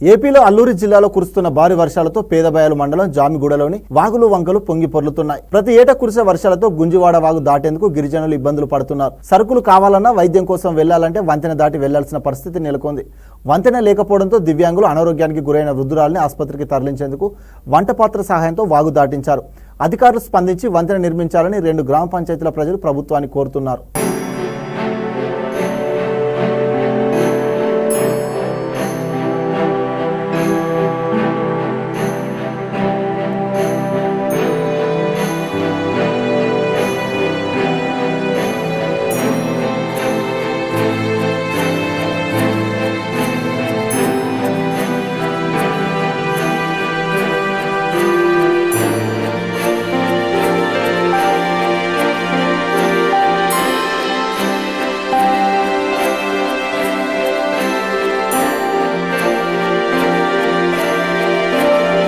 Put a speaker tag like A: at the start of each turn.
A: ఏపీలో అల్లూరి జిల్లాలో కురుస్తున్న భారీ వర్షాలతో పేదబయలు మండలం జామిగూడలోని వాగులు వంకలు పొంగి పొర్లుతున్నాయి. ప్రతి ఏటా కురిసే వర్షాలతో గుంజివాడ వాగు దాటేందుకు గిరిజనులు ఇబ్బందులు పడుతున్నారు. సరుకులు కావాలన్నా వైద్యం కోసం వెళ్లాలంటే వంతెన దాటి వెళ్లాల్సిన పరిస్థితి నెలకొంది. వంతెన లేకపోవడంతో దివ్యాంగులు అనారోగ్యానికి గురైన వృద్ధురాల్ని ఆసుపత్రికి తరలించేందుకు వంటపాత్ర సహాయంతో వాగు దాటించారు. అధికారులు స్పందించి వంతెన నిర్మించాలని 2 గ్రామ పంచాయతీల ప్రజలు ప్రభుత్వాన్ని కోరుతున్నారు.